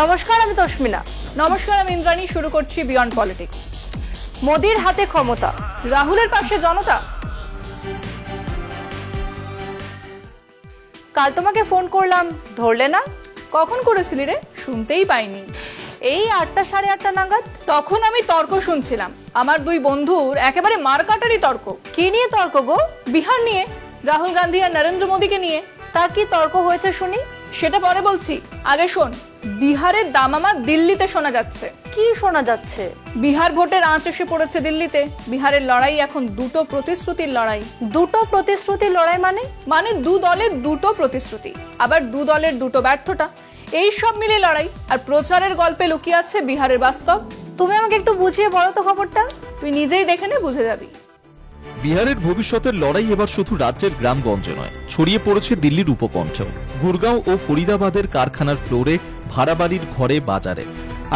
নমস্কার, আমি তস্মিনা। নমস্কার, আমি ইন্দ্রাণী। শুরু করছি বিয়ন্ড পলিটিক্স। মোদির হাতে ক্ষমতা, রাহুলের পাশে জনতা। কাল তোমাকে ফোন করলাম, ধরলে না। কখন করেছিলি রে? শুনতেই পাইনি। এই 8টা সাড়ে 8টা নাগাদ। তখন আমি তর্ক শুনছিলাম, আমার দুই বন্ধুর একেবারে মারকাটারি তর্ক। কি নিয়ে তর্ক গো? বিহার নিয়ে, রাহুল গান্ধী আর নরেন্দ্র মোদীকে নিয়ে। তা কি তর্ক হয়েছে শুনি? সেটা পরে বলছি, আগে শোন। বিহারের দামামা দিল্লিতে শোনা যাচ্ছে। কি শোনা যাচ্ছে? বিহার ভোটের আঁচ এসে পড়েছে দিল্লিতে। বিহারের লড়াই এখন দুটো প্রতিশ্রুতির লড়াই। দুটো প্রতিশ্রুতির লড়াই মানে দু দলের দুটো প্রতিশ্রুতি, আবার দু দলের দুটো ব্যর্থতা, এই সব মিলে লড়াই। আর প্রচারের গল্পে লুকিয়ে আছে বিহারের বাস্তব। তুমি আমাকে একটু বুঝিয়ে বলো তো খবরটা। তুই নিজেই দেখে নে, বুঝে যাবি। বিহারের ভবিষ্যতের লড়াই এবার শুধু রাজ্যের গ্রামগঞ্জে নয়, ছড়িয়ে পড়েছে দিল্লির উপকণ্ঠেও। গুরগাঁও ও ফরিদাবাদের কারখানার ফ্লোরে, ভাড়া বাড়ির ঘরে, বাজারে।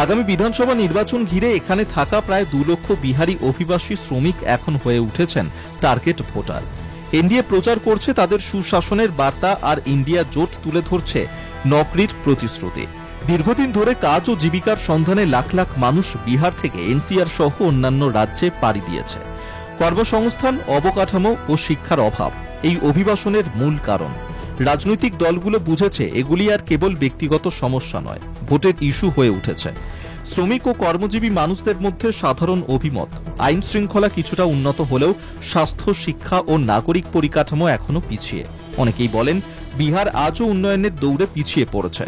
আগামী বিধানসভা নির্বাচন ঘিরে এখানে থাকা প্রায় 2 লক্ষ বিহারি অভিবাসী শ্রমিক এখন হয়ে উঠেছেন টার্গেট ভোটার। এনডিএ প্রচার করছে তাদের সুশাসনের বার্তা, আর ইন্ডিয়া জোট তুলে ধরছে নকরির প্রতিশ্রুতি। দীর্ঘদিন ধরে কাজ ও জীবিকার সন্ধানে লাখ লাখ মানুষ বিহার থেকে এনসিআর সহ অন্যান্য রাজ্যে পাড়ি দিয়েছে। কর্মসংস্থান, অবকাঠামো ও শিক্ষার অভাব এই অভিবাসনের মূল কারণ। রাজনৈতিক দলগুলো বুঝেছে এগুলি আর কেবল ব্যক্তিগত সমস্যা নয়, ভোটের ইস্যু হয়ে উঠেছে। শ্রমিক ও কর্মজীবী মানুষদের মধ্যে সাধারণ অভিমত, আইন শৃঙ্খলা কিছুটা উন্নত হলেও স্বাস্থ্য, শিক্ষা ও নাগরিক পরিকাঠামো এখনো পিছিয়ে। অনেকেই বলেন বিহার আজও উন্নয়নের দৌড়ে পিছিয়ে পড়েছে।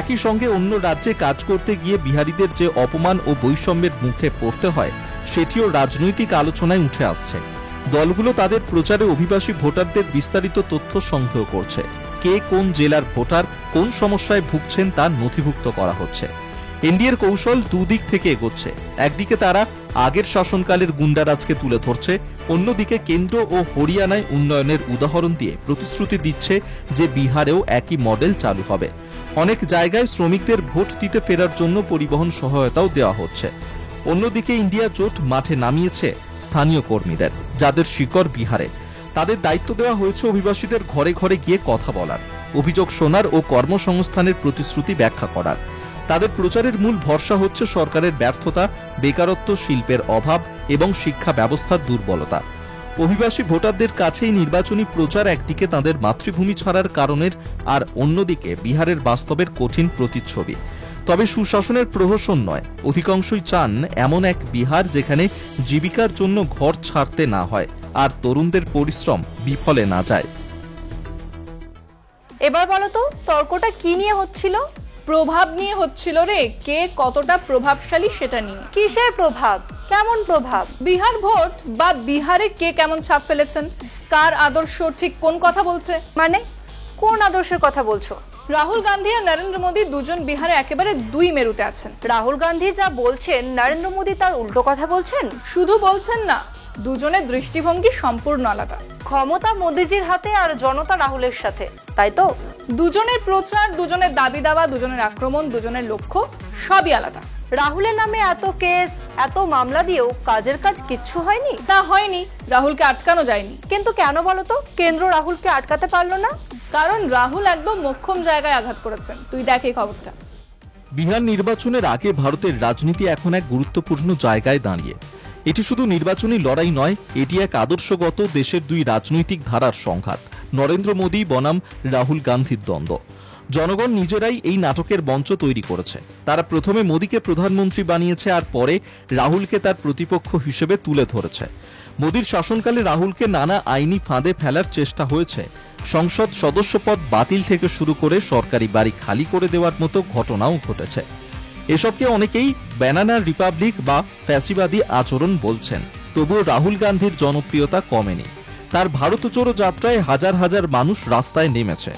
একই সঙ্গে অন্য রাজ্যে কাজ করতে গিয়ে বিহারিদের যে অপমান ও বৈষম্যের মুখে পড়তে হয়, সেটিও রাজনৈতিক আলোচনায় উঠে আসছে। দলগুলো তাদের প্রচারে অভিবাসী ভোটারদের বিস্তারিত তথ্য সংগ্রহ করছে। কে কোন জেলার ভোটার, কোন সমস্যায় ভুগছেন তা নথিভুক্ত করা হচ্ছে। এনডিএর কৌশল দুদিক থেকে এগোচ্ছে। একদিকে তারা আগের শাসনকালের গুন্ডারাজকে তুলে ধরছে, অন্যদিকে কেন্দ্র ও হরিয়ানায় উন্নয়নের উদাহরণ দিয়ে প্রতিশ্রুতি দিচ্ছে যে বিহারেও একই মডেল চালু হবে। অনেক জায়গায় শ্রমিকদের ভোট দিতে ফেরার জন্য পরিবহন সহায়তাও দেওয়া হচ্ছে। অন্যদিকে ইন্ডিয়া জোট মাঠে নামিয়েছে স্থানীয় কর্মীদের, যাদের শিকড় বিহারে। তাদের দায়িত্ব দেওয়া হয়েছে অভিবাসীদের ঘরে ঘরে গিয়ে কথা বলার, অভিযোগ শোনার ও কর্মসংস্থানের প্রতিশ্রুতি ব্যাখ্যা করার। তাদের প্রচারের মূল ভরসা হচ্ছে সরকারের ব্যর্থতা, বেকারত্ব, শিল্পের অভাব এবং শিক্ষা ব্যবস্থার দুর্বলতা। অভিবাসী ভোটারদের কাছেই নির্বাচনী প্রচার একদিকে তাদের মাতৃভূমি ছাড়ার কারণের, আর অন্যদিকে বিহারের বাস্তবের কঠিন প্রতিচ্ছবি। তবে সুশাসনের প্রহসন নয়, অধিকাংশই চান এমন এক বিহার যেখানে জীবিকার জন্য ঘর ছাড়তে না হয়, আর তরুণদের পরিশ্রম বিফলে না যায়। এবার বলো তো, তর্কটা কি নিয়ে হচ্ছিল? প্রভাব নিয়ে হচ্ছিল রে, কে কতটা প্রভাবশালী সেটা নিয়ে। কিসের প্রভাব? কেমন প্রভাব? বিহার ভোট বা বিহারে কে কেমন ছাপ ফেলেছেন, কার আদর্শ ঠিক কোন কথা বলছে। মানে কোন আদর্শের কথা বলছো? রাহুল গান্ধী আর নরেন্দ্র মোদী দুজন বিহারে একেবারে দুই মেরুতে আছেন। রাহুল গান্ধী যা বলছেন, নরেন্দ্র মোদী তার উল্টো কথা বলছেন। শুধু বলছেন না, দুজনের দৃষ্টিভঙ্গি সম্পূর্ণ আলাদা। ক্ষমতা মোদিজির হাতে আর জনতা রাহুলের সাথে, তাই তো? দুজনের প্রচার, দুজনের দাবি দাওয়া, দুজনের আক্রমণ, দুজনের লক্ষ্য সবই আলাদা। রাহুলের নামে এত কেস, এত মামলা দিয়েও কাজের কাজ কিচ্ছু হয়নি। তা হয়নি, রাহুলকে আটকানো যায়নি। কিন্তু কেন বলো তো কেন্দ্র রাহুলকে আটকাতে পারলো না? কারণ রাহুল একদম মোক্ষম জায়গায় আঘাত করেছেন। তুই দেখ এই খবরটা। বিহার নির্বাচনের আগে ভারতের রাজনীতি এখন এক গুরুত্বপূর্ণ জায়গায় দাঁড়িয়ে। এটি শুধু নির্বাচনী লড়াই নয়, এটি এক আদর্শগত দেশের দুই রাজনৈতিক ধারার সংঘাত। নরেন্দ্র মোদী বনাম রাহুল গান্ধীর দ্বন্দ্ব। জনগণ নিজেরাই এই নাটকের মঞ্চ তৈরি করেছে। তারা প্রথমে মোদীকে প্রধানমন্ত্রী বানিয়েছে, আর পরে রাহুলকে তার প্রতিপক্ষ হিসেবে তুলে ধরেছে। মোদীর শাসনকালে রাহুলকে নানা আইনি ফাঁদে ফেলার চেষ্টা হয়েছে। সংসদ সদস্য পদ বাতিল থেকে শুরু করে সরকারি বাড়ি খালি করে দেওয়ার মতো ঘটনাও ঘটেছে। এসবকে অনেকেই ব্যানানা রিপাবলিক বা ফ্যাসিবাদী আচরণ বলছেন। তবুও রাহুল গান্ধীর জনপ্রিয়তা কমেনি। তার ভারত জোড়ো যাত্রায় হাজার হাজার মানুষ রাস্তায় নেমেছে।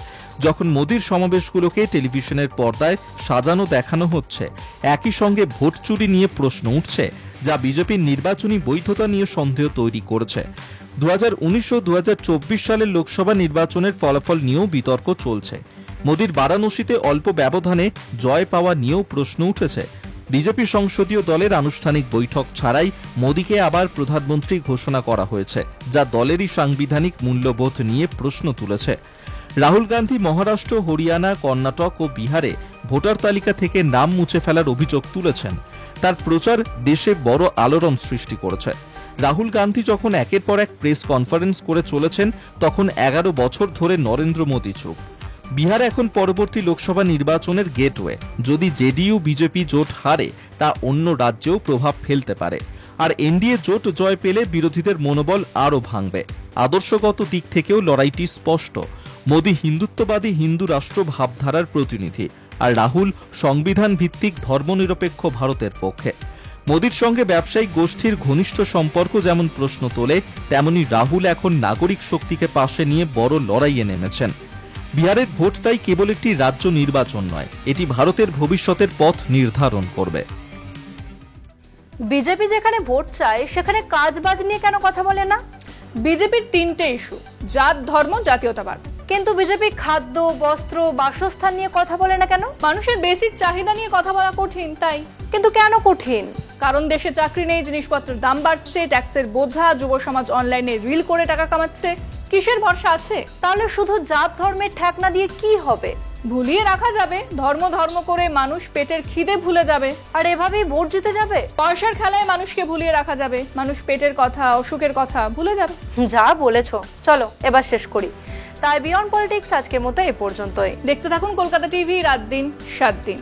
যখন মোদীর সমাবেশগুলোকে টেলিভিশনের পর্দায় সাজানো দেখানো হচ্ছে, একই সঙ্গে ভোট চুরি নিয়ে প্রশ্ন উঠছে, যা বিজেপির নির্বাচনী বৈধতা নিয়ে সন্দেহ তৈরি করেছে। 2019 ও 2024 সালের লোকসভা নির্বাচনের ফলাফল নিয়েও বিতর্ক চলছে। মোদীর বারাণসীতে অল্প ব্যবধানে জয় পাওয়া নিয়েও প্রশ্ন উঠেছে। বিজেপি সংসদীয় দলের আনুষ্ঠানিক বৈঠক ছাড়াই মোদীকে আবার প্রধানমন্ত্রী ঘোষণা করা হয়েছে, যা দলেরই সাংবিধানিক মূল্যবোধ নিয়ে প্রশ্ন তুলেছে। রাহুল গান্ধী মহারাষ্ট্র, হরিয়ানা, কর্ণাটক ও বিহারে ভোটার তালিকা থেকে নাম মুছে ফেলার অভিযোগ তুলেছেন। তার প্রচার দেশে বড় আলোড়ন সৃষ্টি করেছে। রাহুল গান্ধী যখন একের পর এক প্রেস কনফারেন্স করে চলেছেন, তখন 11 বছর ধরে নরেন্দ্র মোদী চুপ। বিহার এখন পরবর্তী লোকসভা নির্বাচনের গেটওয়ে। যদি জেডিইউ বিজেপি জোট হারে, তা অন্য রাজ্যেও প্রভাব ফেলতে পারে। আর এনডিএ জোট জয় পেলে বিরোধীদের মনোবল আরও ভাঙবে। আদর্শগত দিক থেকেও লড়াইটি স্পষ্ট। মোদী হিন্দুত্ববাদী হিন্দু রাষ্ট্র ভাবধারার প্রতিনিধি, আর রাহুল সংবিধান ভিত্তিক ধর্মনিরপেক্ষ ভারতের পক্ষে। মোদীর সঙ্গে ব্যবসায়িক গোষ্ঠীর ঘনিষ্ঠ সম্পর্ক যেমন প্রশ্ন তোলে, তেমনি রাহুল এখন নাগরিক শক্তিকে পাশে নিয়ে বড় লড়াইয়ে নেমেছেন। বিহারের ভোট তাই কেবল একটি রাজ্য নির্বাচন নয়, এটি ভারতের ভবিষ্যতের পথ নির্ধারণ করবে। বিজেপি যেখানে ভোট চায়, সেখানে কাজবাজ নিয়ে কেন কথা বলে না? বিজেপির 3টে ইস্যু: জাত, ধর্ম, জাতীয়তাবাদ। কিন্তু বিজেপি খাদ্য, বস্ত্র, বাসস্থান নিয়ে কথা বলে না কেন? মানুষের বেসিক চাহিদা নিয়ে কথা বলা কঠিন, তাই। কিন্তু কেন কঠিন? কারণ দেশে চাকরি নেই, জিনিসপত্রের দাম বাড়ছে, ট্যাক্সের বোঝা, যুব সমাজ অনলাইনে রিল করে টাকা কামাচ্ছে। কিসের ভরসা আছে? তাহলে শুধু জাত ধর্মের ঠেকনা দিয়ে কি হবে? ভুলিয়ে রাখা যাবে। ধর্ম ধর্ম করে মানুষ পেটের খিদে ভুলে যাবে, আর এভাবেই ভোট জিতে যাবে। পয়সার খেলায় মানুষকে ভুলিয়ে রাখা যাবে, মানুষ পেটের কথা, অসুখের কথা ভুলে যাবে। যা বলেছো, চলো এবার শেষ করি। তাই বিয়ন্ড পলিটিক্স আজকের মতো এ পর্যন্তই। দেখতে থাকুন কলকাতা টিভি, রাত দিন 7 দিন।